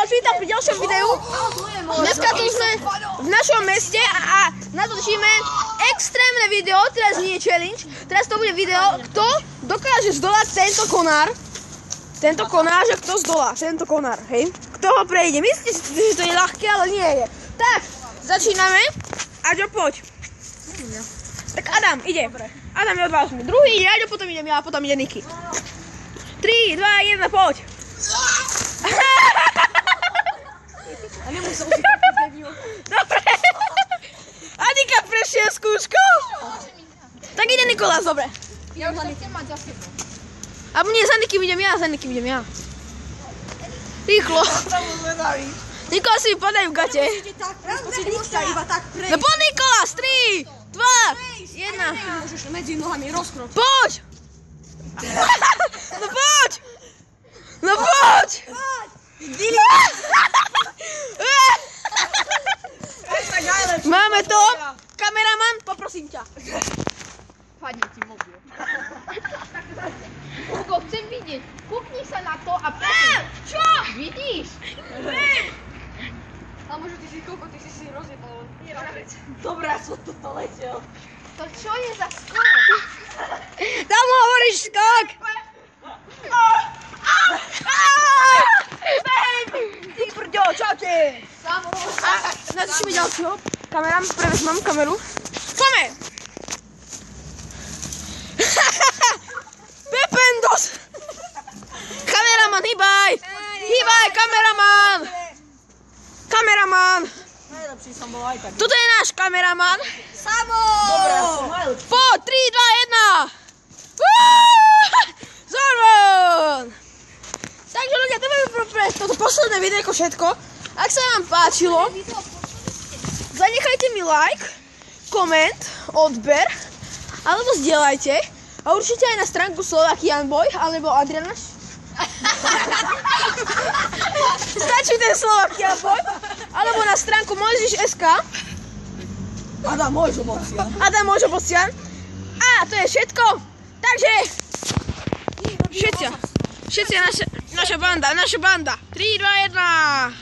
vás vítam pri ďalšom videu. Dneska tu sme v našom meste a natočíme extrémne video, teraz nie je challenge. Teraz to bude video, kto dokáže zdolať tento konár. Tento konár, že kto zdolá tento konár, hej? Kto ho prejde? Myslíte si, že to je ľahké, ale nie je. Tak, začíname. Aďo, poď. Tak Adam, ide. Adam je odvážny. Druhý ide Aďo, potom idem ja, potom ide Niky. 3, 2, 1, poď. A nemusel si to debil. Dobre. Anika prešiel skúškou. Tak ide Nikolás, dobre. Ja už nechcem mať za sebou. Alebo nie, za Nikym idem ja, Rýchlo. Nikolás si vypadajú v gate. No poď Nikolás, 3, 2, 1. Môžeš medzi nohami rozkročiť. Poď. No poď. No poď. Máme to. Kameraman, poprosím ťa. Padne ti mobil. Hugo, chcem vidieť. Kúkni sa na to a prosím. Čo? Vidíš? Ale možno ty si rozjebal. Dobre, ja som toto letel. To čo je za skok? Tam hovoríš skok. Ty prďo, čaute. Natočíme ďalšieho. Kamerám, prevezmám kameru. Poďme. Pependos. Kameraman, hýbaj. Hýbaj, kameraman. Kameraman. Najlepší som bol aj tak. Toto je náš kameraman. Samo! Dobre, ja som najlepší. Po 3, 2, 1. Zorvon. Takže ľudia, to bude pre toto posledné videjko všetko. Ak sa vám páčilo, zanechajte mi like, koment, odber, alebo zdieľajte. A určite aj na stránku Slovakian Boy, alebo Adriana. Stačí ten Slovakian Boy, alebo na stránku Mojžiš.sk. Adam Môžo-Bocian. A to je všetko. Takže všetci naša banda. 3, 2, 1.